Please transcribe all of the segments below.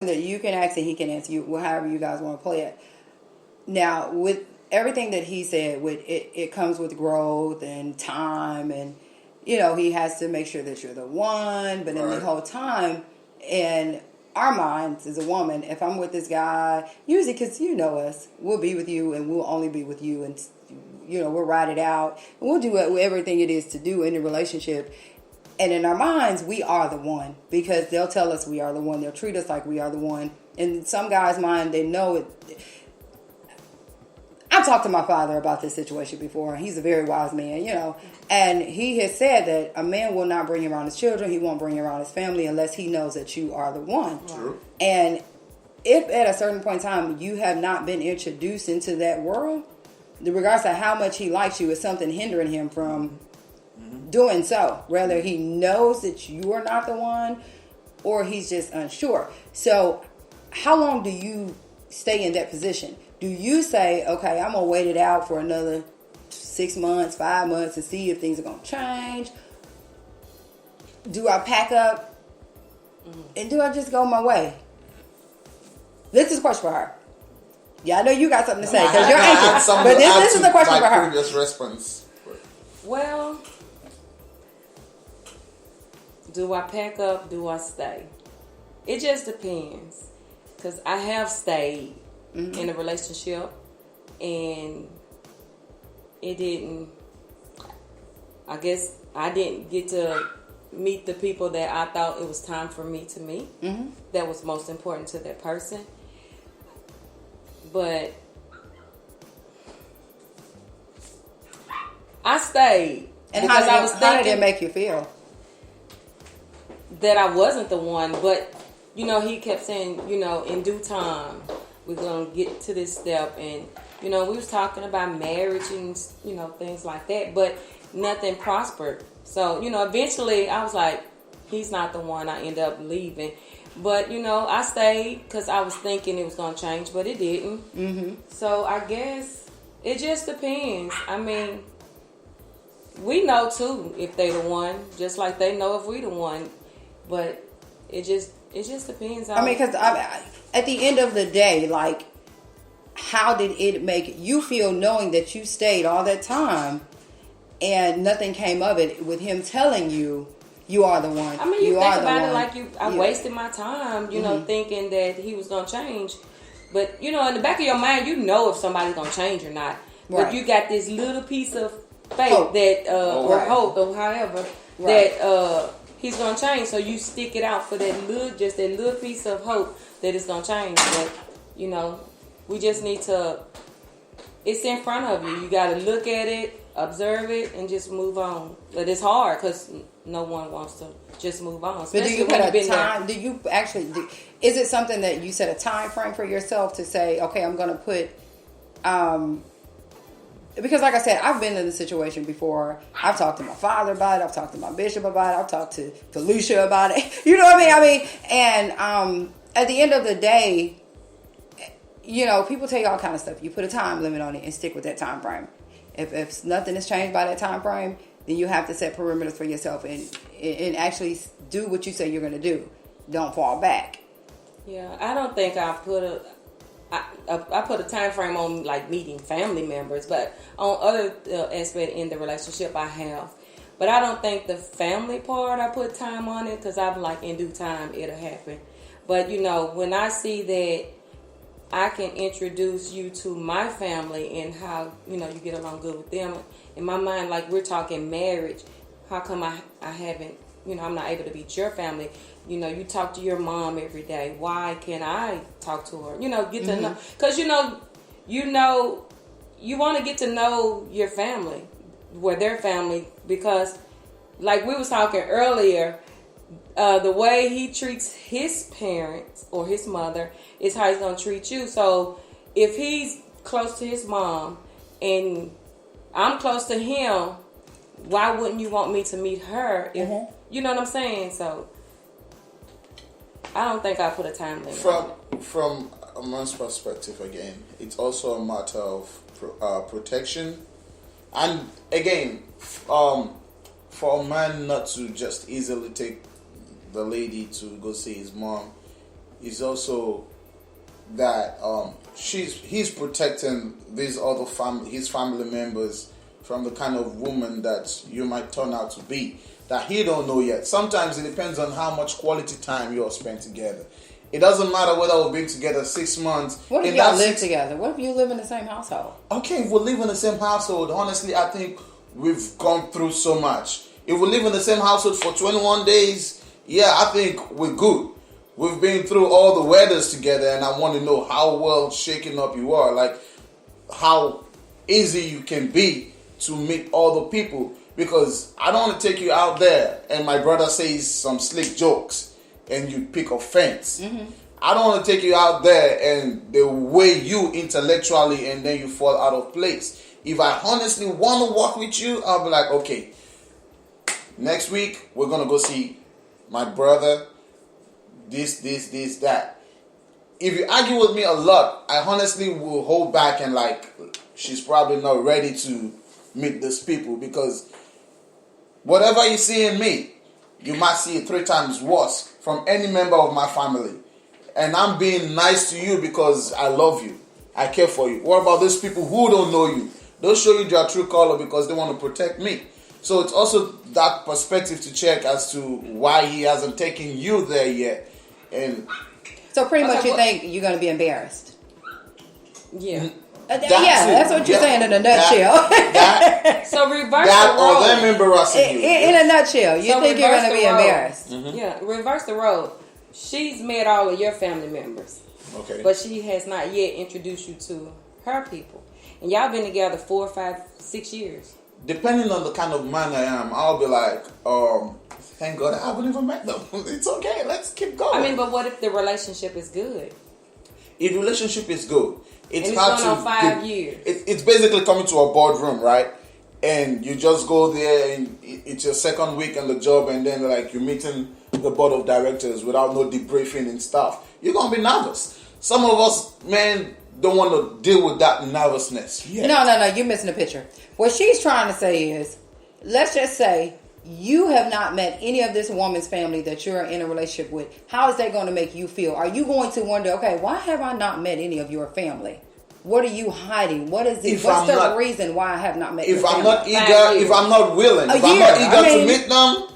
that you can ask and he can answer you, well, however you guys want to play it. Now, with everything that he said, with it comes with growth and time, and he has to make sure that you're the one. But in the whole time, in our minds as a woman, if I'm with this guy, usually because you know us, we'll be with you and we'll only be with you, and we'll ride it out and we'll do everything it is to do in the relationship. And in our minds, we are the one, because they'll tell us we are the one. They'll treat us like we are the one. In some guys' mind, they know it. I've talked to my father about this situation before. He's a very wise man, and he has said that a man will not bring around his children. He won't bring around his family unless he knows that you are the one. True. And if at a certain point in time you have not been introduced into that world, regardless of how much he likes you, is something hindering him from doing so. Whether he knows that you are not the one or he's just unsure. So how long do you stay in that position? Do you say, okay, I'm going to wait it out for another 6 months, 5 months to see if things are going to change? Do I pack up and do I just go my way? This is a question for her. Yeah, I know you got something to say because you're anxious. But this is a question for her. Previous response. Well, do I pack up? Do I stay? It just depends. Because I have stayed in a relationship and it didn't, I guess I didn't get to meet the people that I thought it was time for me to meet. That was most important to that person. But I stayed. And how did it make you feel? That I wasn't the one, but he kept saying, in due time, we're going to get to this step. And, we was talking about marriage and, things like that, but nothing prospered. So, eventually I was like, he's not the one. I ended up leaving. But, I stayed because I was thinking it was going to change, but it didn't. So I guess it just depends. I mean, we know too if they the one, just like they know if we the one. But it just depends. Because at the end of the day, like, how did it make you feel knowing that you stayed all that time and nothing came of it with him telling you you are the one? I mean, you think about it like I wasted my time, thinking that he was going to change. But, in the back of your mind, if somebody's going to change or not. Right. But you got this little piece of faith hope. Or hope or however that he's going to change. So you stick it out for that little piece of hope that it's going to change. But, we just need to, it's in front of you. You got to look at it, observe it, and just move on. But it's hard because no one wants to just move on. But do you put a time? Do you actually? Is it something that you set a time frame for yourself to say, okay, I'm going to put? Because, like I said, I've been in this situation before. I've talked to my father about it. I've talked to my bishop about it. I've talked to Felicia about it. You know what I mean? And at the end of the day, people tell you all kind of stuff. You put a time limit on it and stick with that time frame. If nothing has changed by that time frame, then you have to set perimeters for yourself and actually do what you say you're going to do. Don't fall back. Yeah, I don't think I put a time frame on like meeting family members, but on other aspect in the relationship I have. But I don't think the family part I put time on it because I'm like in due time it'll happen. But when I see that I can introduce you to my family and how, you get along good with them. In my mind, like we're talking marriage, how come I haven't, I'm not able to meet your family? You talk to your mom every day. Why can't I talk to her? Get to know. Because, you want to get to know your family, their family, because like we was talking earlier, the way he treats his parents or his mother is how he's going to treat you. So if he's close to his mom and I'm close to him, why wouldn't you want me to meet her? If you know what I'm saying? So I don't think I put a time limit. From a man's perspective, again, it's also a matter of protection. And again, for a man not to just easily take the lady to go see his mom, is also that he's protecting these other his family members from the kind of woman that you might turn out to be that he don't know yet. Sometimes it depends on how much quality time you all spend together. It doesn't matter whether we've been together 6 months. What if y'all live together? What if you live in the same household? Okay, if we live in the same household, honestly, I think we've gone through so much. If we live in the same household for 21 days, yeah, I think we're good. We've been through all the weathers together, and I want to know how well shaken up you are, like how easy you can be to meet all the people. Because I don't want to take you out there and my brother says some slick jokes and you pick offense. Mm-hmm. I don't want to take you out there and they weigh you intellectually and then you fall out of place. If I honestly want to work with you, I'll be like, okay, next week we're going to go see my brother, this, that. If you argue with me a lot, I honestly will hold back and like, she's probably not ready to meet these people, because whatever you see in me, you might see it 3 times worse from any member of my family. And I'm being nice to you because I love you. I care for you. What about those people who don't know you? They'll show you their true color because they want to protect me. So it's also that perspective to check as to why he hasn't taken you there yet. And so pretty much you think you're going to be embarrassed. Yeah. That's what you're saying in a nutshell. So reverse the role. Or them embarrassing you. In a nutshell, you think you're going to be embarrassed. Mm-hmm. Yeah, reverse the role. She's met all of your family members. Okay. But she has not yet introduced you to her people. And y'all been together 4, 5, 6 years. Depending on the kind of man I am, I'll be like, thank God I haven't even met them. It's okay, let's keep going. I mean, but what if the relationship is good? If the relationship is good, it's and hard it's to. going on 5 years. It's basically coming to a boardroom, right? And you just go there, and it's your second week on the job, and then like you're meeting the board of directors without no debriefing and stuff. You're gonna be nervous. Some of us, man, don't want to deal with that nervousness. Yet. No, you're missing the picture. What she's trying to say is, let's just say you have not met any of this woman's family that you're in a relationship with. How is that going to make you feel? Are you going to wonder, okay, why have I not met any of your family? What are you hiding? What is it? What's the reason why I have not met your family? If I'm not eager, if I'm not willing, if I'm not eager to meet them,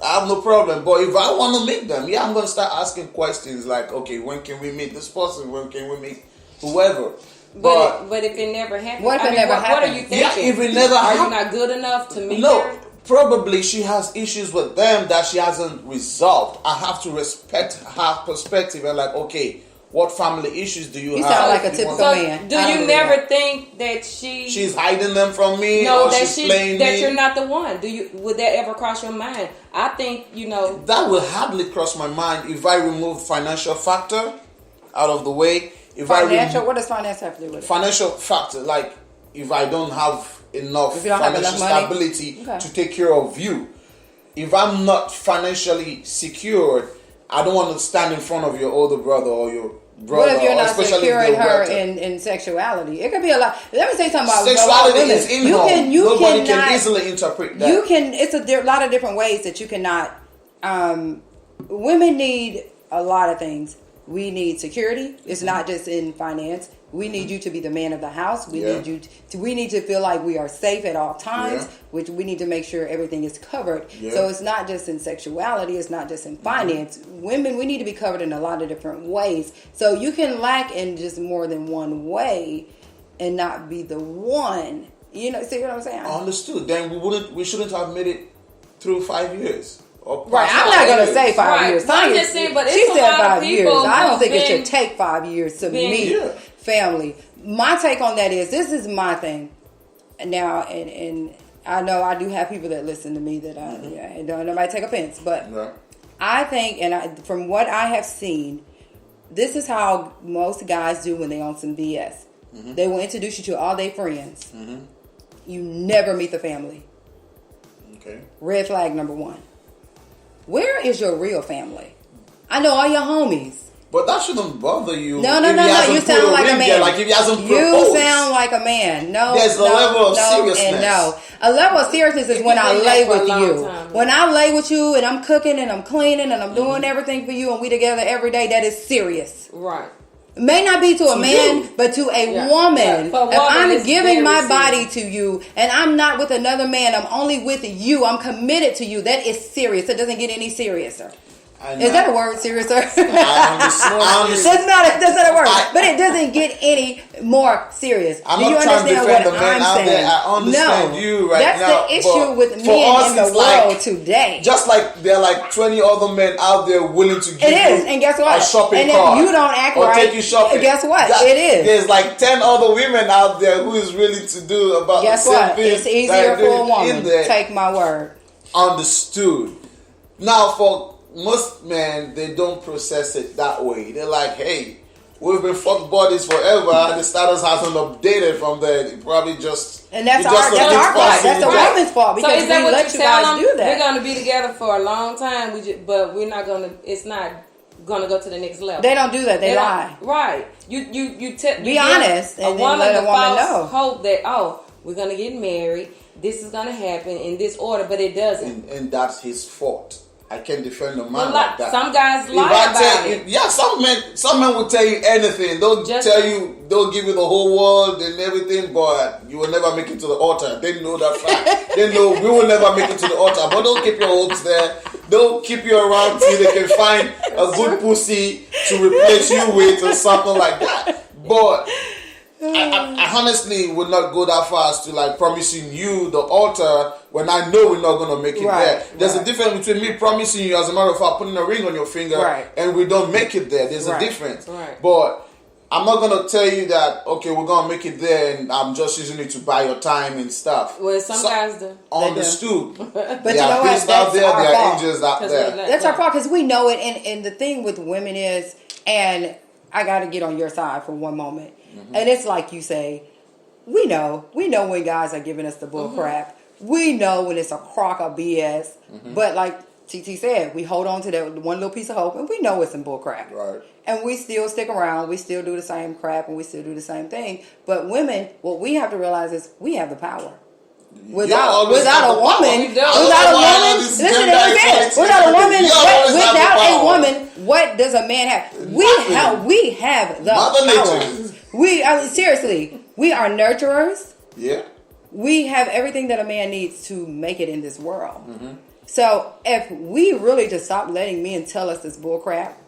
I have no problem. But if I want to meet them, I'm going to start asking questions like, okay, when can we meet this person? When can we meet whoever? But if it never happens, what if it never happens? What are you thinking? Yeah, if it never happens, are you not good enough to meet No, her? probably she has issues with them that she hasn't resolved. I have to respect her perspective and like, okay, what family issues do you have? You sound like a typical man. Do you never think that she's hiding them from me? No, or that she's playing that me? you're not the one. Would that ever cross your mind? I think that will hardly cross my mind if I remove financial factor out of the way. What does finance have to do with it? Financial factor, like if I don't have enough financial stability to take care of you, if I'm not financially secured, I don't want to stand in front of your older brother or your brother. What if you're not securing her in sexuality? It could be a lot. Let me say something about sexuality is in home. Nobody can easily interpret that. It's a lot of different ways that you cannot. Women need a lot of things. We need security. It's not just in finance. We need you to be the man of the house. We need you. We need to feel like we are safe at all times. Which we need to make sure everything is covered. So it's not just in sexuality. It's not just in finance. Women, we need to be covered in a lot of different ways. So you can lack in just more than one way, and not be the one. See what I'm saying? Understood. Then we shouldn't have made it through 5 years. Right, I'm not going to say 5 years. I'm just saying, but she said 5 years. I don't think it should take take 5 years to meet family. My take on that is, this is my thing. Now, and I know I do have people that listen to me that don't nobody take offense, but I think, from what I have seen, this is how most guys do when they on some BS. Mm-hmm. They will introduce you to all their friends. Mm-hmm. You never meet the family. Okay. Red flag number 1. Where is your real family? I know all your homies. But that shouldn't bother you. No. You sound like a man. There, like if he hasn't proposed. You sound like a man. No, there's a level of seriousness. And no. A level of seriousness is when I lay with you. When I lay with you and I'm cooking and I'm cleaning and I'm doing everything for you and we together every day, that is serious. Right. May not be to a man, but to a woman. If I'm giving my body to you and I'm not with another man, I'm only with you, I'm committed to you, that is serious. It doesn't get any seriouser. Is that a word, serious, sir? I understand. That's not a word. But it doesn't get any more serious. I'm Do you not trying to understand defend the what men I'm out saying? there. I understand you right that's now. That's the issue with men in the world today. Just like there are like 20 other men out there willing to give and guess what? a shopping and cart. If you don't act or right, take you shopping. Guess what? It is. There's like 10 other women out there who is willing to do about guess the same what? thing. It's easier for a woman. Take my word. Understood. Now for most men, they don't process it that way. They're like, hey, we've been fuck buddies forever. The status hasn't updated from there. It probably just... And that's our fault. That's the woman's fault. Because so is that what you tell them? We're going to be together for a long time, but we're not going to... It's not going to go to the next level. They don't do that. They lie. Right. You be honest. And then let a woman know. Hope that, we're going to get married. This is going to happen in this order, but it doesn't. And that's his fault. I can't defend a man like that. Some guys lie about it. Yeah, some men will tell you anything. They'll they'll give you the whole world and everything, but you will never make it to the altar. They know that fact. They know we will never make it to the altar. But don't keep your hopes there. They'll keep you around till they can find a good pussy to replace you with or something like that. But I honestly would not go that far as to like promising you the altar when I know we're not going to make it there. There's a difference between me promising you, as a matter of fact, putting a ring on your finger and we don't make it there. There's a difference. But I'm not going to tell you that, okay, we're going to make it there and I'm just using it to buy your time and stuff. Well, some guys do. Understood. But you know what? That's out there, our there fault. are angels out there. That's our fault because we know it. And the thing with women is, and I got to get on your side for one moment. And it's like you say, we know when guys are giving us the bull crap. We know when it's a crock of BS. But like TT said, we hold on to that one little piece of hope, and we know it's some bull crap. Right. And we still stick around. We still do the same crap, and we still do the same thing. But women, what we have to realize is we have the power. Without a woman, what does a man have? We have the power. Seriously, we are nurturers. Yeah. We have everything that a man needs to make it in this world. So if we really just stop letting men tell us this bull crap,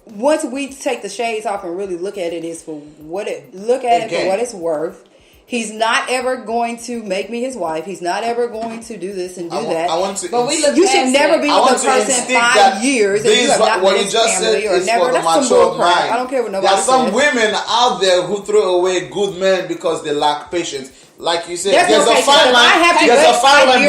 once we take the shades off and really look at it for what it's worth. He's not ever going to make me his wife. He's not ever going to do this and do that. You should never be with a person 5 years and you have not met his family or never. That's some bull crap. I don't care what nobody says. There are some women out there who throw away good men because they lack patience. Like you said, there's a fine line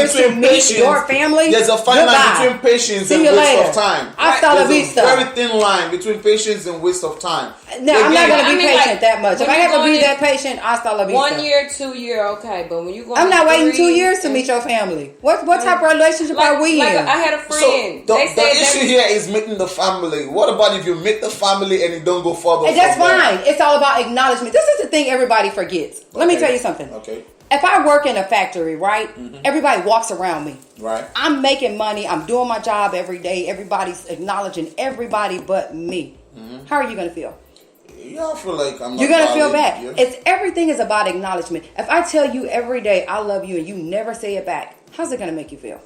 between patience. Your family. There's a fine line between patience and waste of time. There's a very thin line between patience and waste of time. No, I'm not going to be patient that much. If I have to be that patient, hasta la vista. 1 year, 2 year, okay. But when you go, I'm not waiting 2 years to meet your family. What type of relationship are we in? I had a friend. So the issue here is meeting the family. What about if you meet the family and it don't go further? And that's fine. It's all about acknowledgement. This is the thing everybody forgets. Let me tell you something. Okay. If I work in a factory, right, everybody walks around me. Right. I'm making money. I'm doing my job every day. Everybody's acknowledging everybody but me. How are you going to feel? Yeah, I feel like I'm not. You're going to feel bad. Yeah. Everything is about acknowledgement. If I tell you every day I love you and you never say it back, how's it going to make you feel?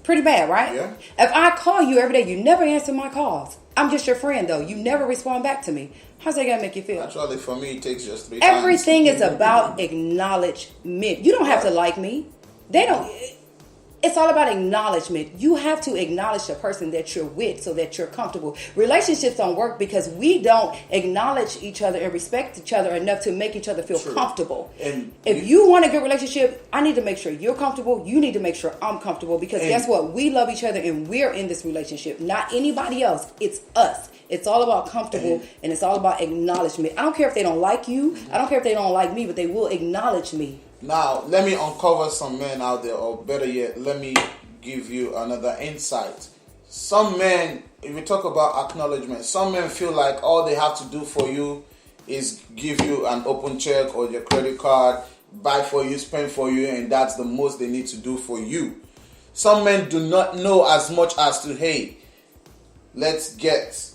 Pretty bad, right? Yeah. If I call you every day, you never answer my calls. I'm just your friend, though. You never respond back to me. How's that gonna make you feel? Actually, for me, it takes just 3 Everything is about acknowledgement. You don't have to like me. They don't. It's all about acknowledgement. You have to acknowledge the person that you're with so that you're comfortable. Relationships don't work because we don't acknowledge each other and respect each other enough to make each other feel comfortable. And if you want a good relationship, I need to make sure you're comfortable. You need to make sure I'm comfortable because guess what? We love each other and we're in this relationship. Not anybody else. It's us. It's all about comfortable and it's all about acknowledgement. I don't care if they don't like you. I don't care if they don't like me, but they will acknowledge me. Now, let me uncover some men out there, or better yet, let me give you another insight. Some men if you talk about acknowledgement, some men feel like all they have to do for you is give you an open check or your credit card, buy for you, spend for you, and that's the most they need to do for you. Some men do not know as much as to, hey, let's get